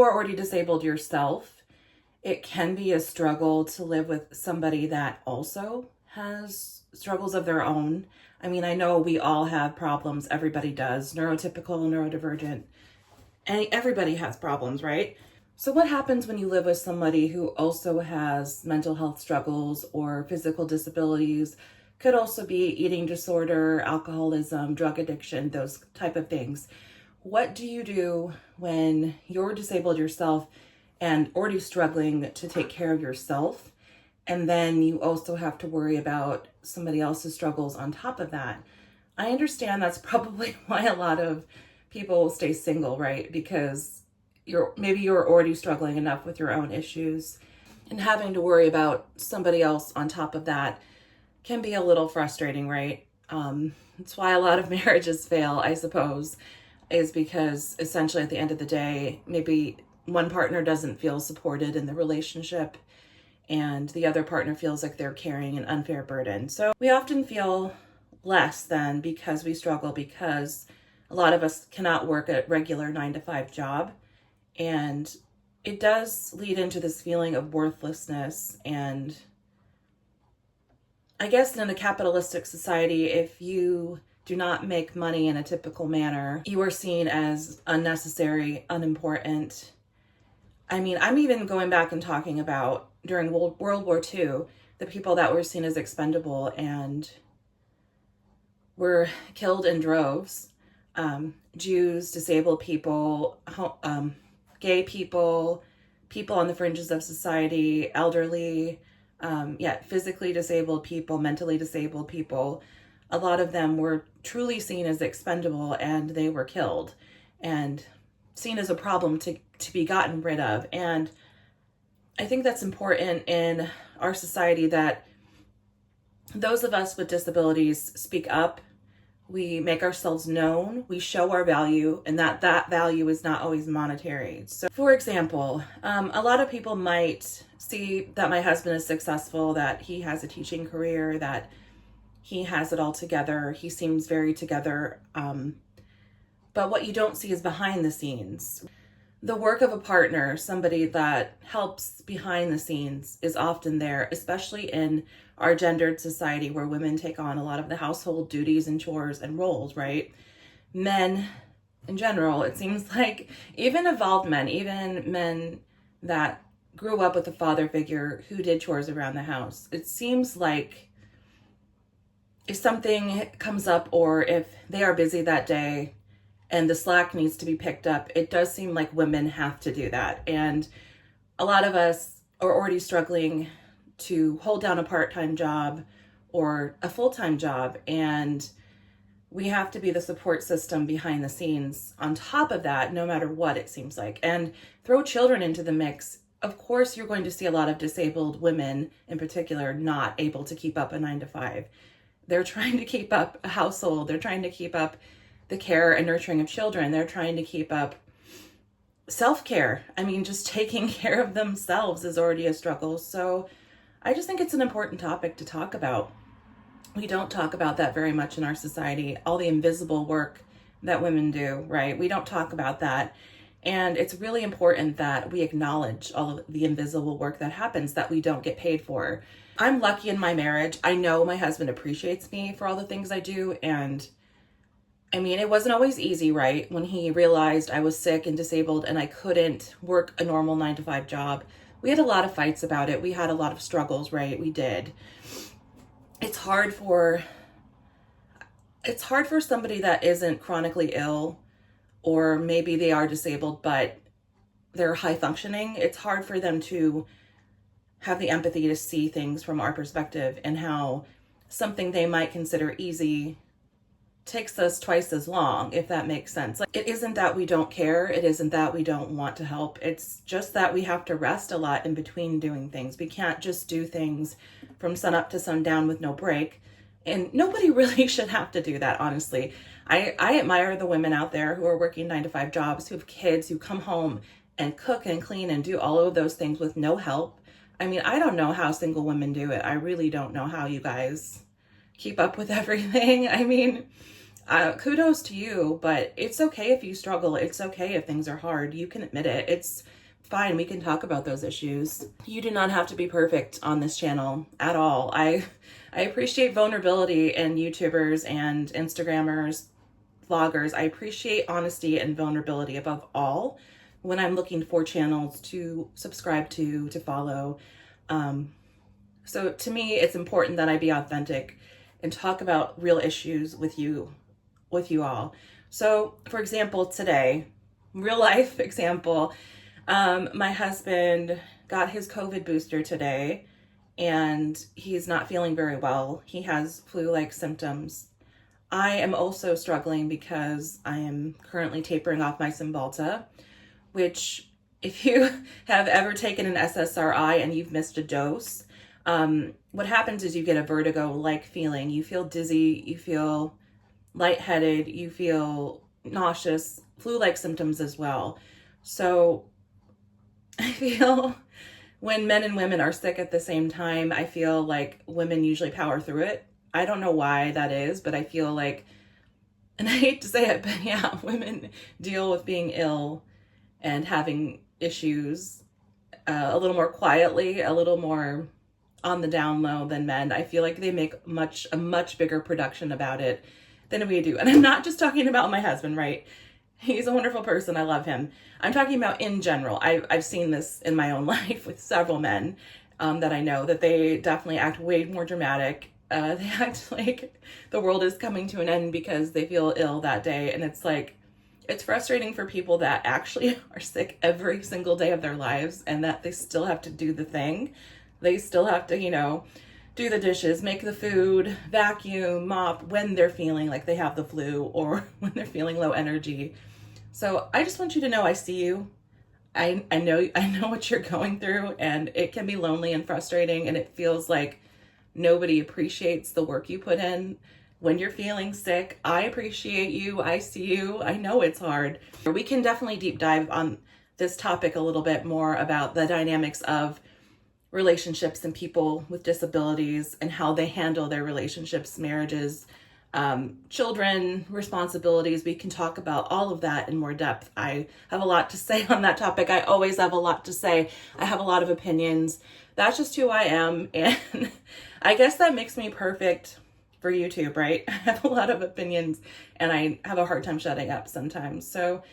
are already disabled yourself, it can be a struggle to live with somebody that also has struggles of their own. I mean, I know we all have problems. Everybody does. Neurotypical, neurodivergent. And everybody has problems, right? So what happens when you live with somebody who also has mental health struggles or physical disabilities? Could also be eating disorder, alcoholism, drug addiction, those type of things. What do you do when you're disabled yourself and already struggling to take care of yourself, and then you also have to worry about somebody else's struggles on top of that? I understand that's probably why a lot of people stay single, right? Because you're already struggling enough with your own issues, and having to worry about somebody else on top of that can be a little frustrating, right? That's why a lot of marriages fail, I suppose, is because essentially at the end of the day, maybe one partner doesn't feel supported in the relationship and the other partner feels like they're carrying an unfair burden. So we often feel less than because we struggle, because a lot of us cannot work a regular 9-to-5 job. And it does lead into this feeling of worthlessness. And I guess in a capitalistic society, if you do not make money in a typical manner, you are seen as unnecessary, unimportant. I mean, I'm even going back and talking about during World War II, the people that were seen as expendable and were killed in droves. Jews, disabled people, gay people, people on the fringes of society, elderly, physically disabled people, mentally disabled people. A lot of them were truly seen as expendable, and they were killed and seen as a problem to be gotten rid of. And I think that's important in our society, that those of us with disabilities speak up, we make ourselves known, we show our value, and that value is not always monetary. So for example, a lot of people might see that my husband is successful, that he has a teaching career, that he has it all together, he seems very together. But what you don't see is behind the scenes. The work of a partner, somebody that helps behind the scenes, is often there, especially in our gendered society where women take on a lot of the household duties and chores and roles, right? Men in general, it seems like even evolved men, even men that grew up with a father figure who did chores around the house, it seems like if something comes up or if they are busy that day and the slack needs to be picked up, it does seem like women have to do that. And a lot of us are already struggling to hold down a part-time job or a full-time job, and we have to be the support system behind the scenes on top of that, no matter what it seems like. And throw children into the mix. Of course, you're going to see a lot of disabled women in particular not able to keep up a 9-to-5. They're trying to keep up a household. They're trying to keep up the care and nurturing of children. They're trying to keep up self-care. I mean, just taking care of themselves is already a struggle. So I just think it's an important topic to talk about. We don't talk about that very much in our society, all the invisible work that women do, right? We don't talk about that. And it's really important that we acknowledge all of the invisible work that happens that we don't get paid for. I'm lucky in my marriage. I know my husband appreciates me for all the things I do. And I mean, it wasn't always easy, right? When he realized I was sick and disabled and I couldn't work a normal 9-to-5 job, we had a lot of fights about it. We had a lot of struggles, right? We did. It's hard for somebody that isn't chronically ill, or maybe they are disabled, but they're high functioning. It's hard for them to have the empathy to see things from our perspective, and how something they might consider easy takes us twice as long, if that makes sense. Like, it isn't that we don't care. It isn't that we don't want to help. It's just that we have to rest a lot in between doing things. We can't just do things from sun up to sundown with no break. And nobody really should have to do that, honestly. I admire the women out there who are working 9-to-5 jobs, who have kids, who come home and cook and clean and do all of those things with no help. I mean, I don't know how single women do it. I really don't know how you guys keep up with everything. I mean, kudos to you, but it's okay if you struggle. It's okay if things are hard. You can admit it. It's fine. We can talk about those issues. You do not have to be perfect on this channel at all. I appreciate vulnerability in YouTubers and Instagrammers, vloggers. I appreciate honesty and vulnerability above all when I'm looking for channels to subscribe to follow. So to me, it's important that I be authentic and talk about real issues with you all. So for example, today, real life example, my husband got his COVID booster today and he's not feeling very well. He has flu-like symptoms. I am also struggling because I am currently tapering off my Cymbalta, which if you have ever taken an SSRI and you've missed a dose, what happens is you get a vertigo-like feeling. You feel dizzy, you feel lightheaded, you feel nauseous, flu-like symptoms as well. So I feel when men and women are sick at the same time, I feel like women usually power through it. I don't know why that is, but I feel like, and I hate to say it, but yeah, women deal with being ill and having issues a little more quietly, a little more on the down low than men. I feel like they make a much bigger production about it than we do. And I'm not just talking about my husband, right? He's a wonderful person. I love him. I'm talking about in general. I've seen this in my own life with several men that I know, that they definitely act way more dramatic. They act like the world is coming to an end because they feel ill that day. And it's like, it's frustrating for people that actually are sick every single day of their lives and that they still have to do the thing. They still have to, do the dishes, make the food, vacuum, mop when they're feeling like they have the flu or when they're feeling low energy. So I just want you to know I see you. I know what you're going through, and it can be lonely and frustrating, and it feels like nobody appreciates the work you put in when you're feeling sick. I appreciate you. I see you. I know it's hard. We can definitely deep dive on this topic a little bit more about the dynamics of relationships and people with disabilities and how they handle their relationships, marriages, children, responsibilities. We can talk about all of that in more depth. I have a lot to say on that topic. I always have a lot to say. I have a lot of opinions. That's just who I am. And I guess that makes me perfect for YouTube, right? I have a lot of opinions and I have a hard time shutting up sometimes. So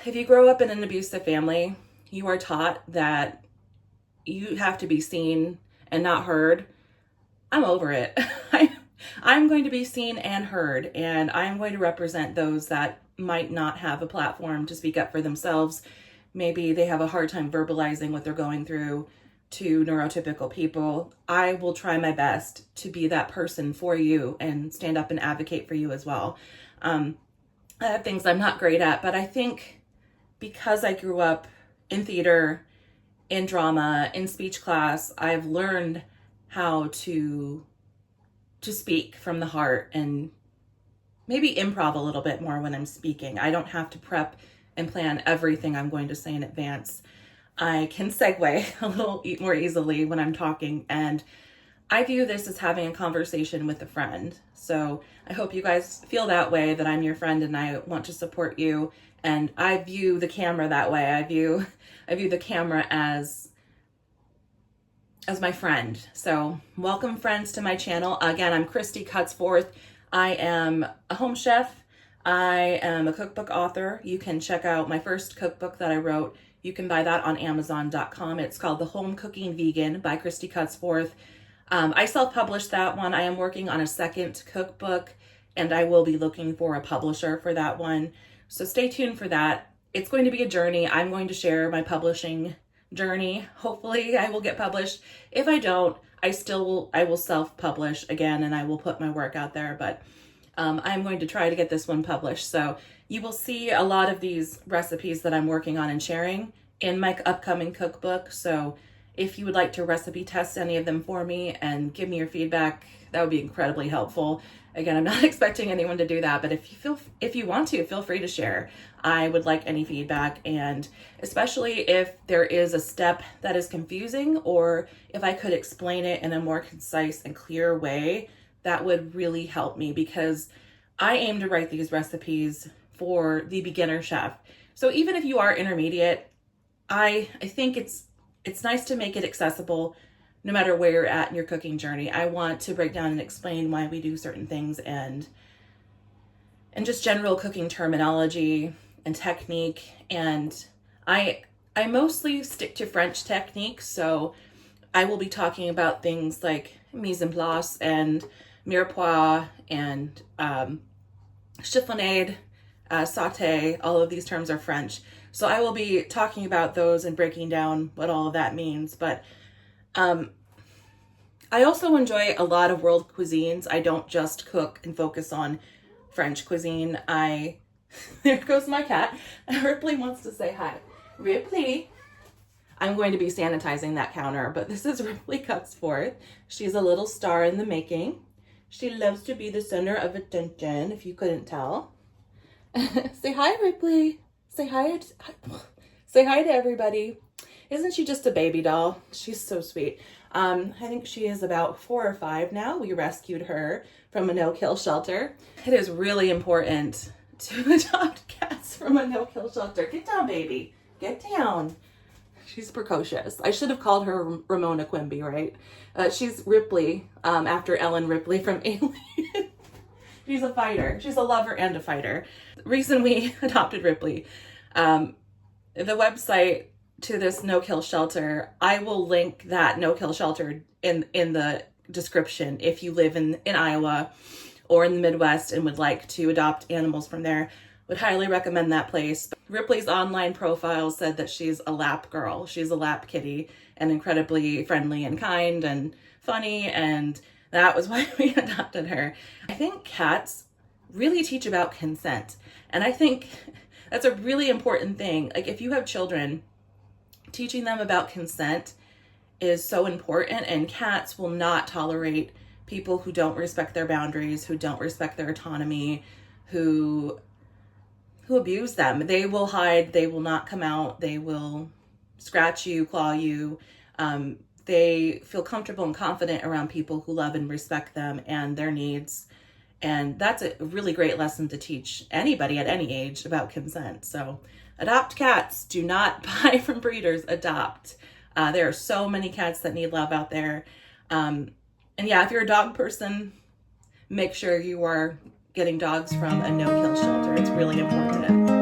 if you grow up in an abusive family, you are taught that you have to be seen and not heard. I'm over it. I'm going to be seen and heard, and I'm going to represent those that might not have a platform to speak up for themselves. Maybe they have a hard time verbalizing what they're going through to neurotypical people. I will try my best to be that person for you and stand up and advocate for you as well. I have things I'm not great at, but I think because I grew up in theater, in drama, in speech class, I've learned how to speak from the heart and maybe improv a little bit more when I'm speaking. I don't have to prep and plan everything I'm going to say in advance. I can segue a little more easily when I'm talking, and I view this as having a conversation with a friend. So I hope you guys feel that way, that I'm your friend and I want to support you. And I view the camera that way. I view the camera as my friend. So welcome, friends, to my channel. Again, I'm Christy Cutsforth. I am a home chef. I am a cookbook author. You can check out my first cookbook that I wrote. You can buy that on Amazon.com. It's called The Home Cooking Vegan by Christy Cutsforth. I self-published that one. I am working on a second cookbook, and I will be looking for a publisher for that one. So stay tuned for that. It's going to be a journey. I'm going to share my publishing journey. Hopefully I will get published. If I don't, I will self-publish again, and I will put my work out there, but I'm going to try to get this one published. So you will see a lot of these recipes that I'm working on and sharing in my upcoming cookbook. So if you would like to recipe test any of them for me and give me your feedback, that would be incredibly helpful. Again, I'm not expecting anyone to do that, but if you want to, feel free to share. I would like any feedback, and especially if there is a step that is confusing, or if I could explain it in a more concise and clear way that would really help me, because I aim to write these recipes for the beginner chef. So even if you are intermediate, I think it's nice to make it accessible no matter where you're at in your cooking journey. I want to break down and explain why we do certain things, and just general cooking terminology and technique. And I mostly stick to French techniques, so I will be talking about things like mise en place and mirepoix and chiffonade, sauté. All of these terms are French. So I will be talking about those and breaking down what all of that means. But I also enjoy a lot of world cuisines. I don't just cook and focus on French cuisine. There goes my cat. Ripley wants to say hi. Ripley. I'm going to be sanitizing that counter, but this is Ripley Cutsforth. She's a little star in the making. She loves to be the center of attention, if you couldn't tell. Say hi, Ripley. Say hi. Say hi to everybody. Isn't she just a baby doll? She's so sweet. I think she is about 4 or 5 now. We rescued her from a no-kill shelter. It is really important to adopt cats from a no-kill shelter. Get down, baby. Get down. She's precocious. I should have called her Ramona Quimby, right? She's Ripley, after Ellen Ripley from Alien. She's a fighter. She's a lover and a fighter. The reason we adopted Ripley, the website to this no-kill shelter, I will link that no-kill shelter in the description if you live in Iowa or in the Midwest and would like to adopt animals from there. Would highly recommend that place. Ripley's online profile said that she's a lap girl. She's a lap kitty and incredibly friendly and kind and funny, and that was why we adopted her. I think cats really teach about consent, and I think that's a really important thing. Like, if you have children, teaching them about consent is so important, and cats will not tolerate people who don't respect their boundaries, who don't respect their autonomy, who abuse them. They will hide. They will not come out. They will scratch you, claw you. They feel comfortable and confident around people who love and respect them and their needs. And that's a really great lesson to teach anybody at any age about consent. So adopt cats. Do not buy from breeders. Adopt. There are so many cats that need love out there. And yeah, if you're a dog person, make sure you are getting dogs from a no-kill shelter. It's really important.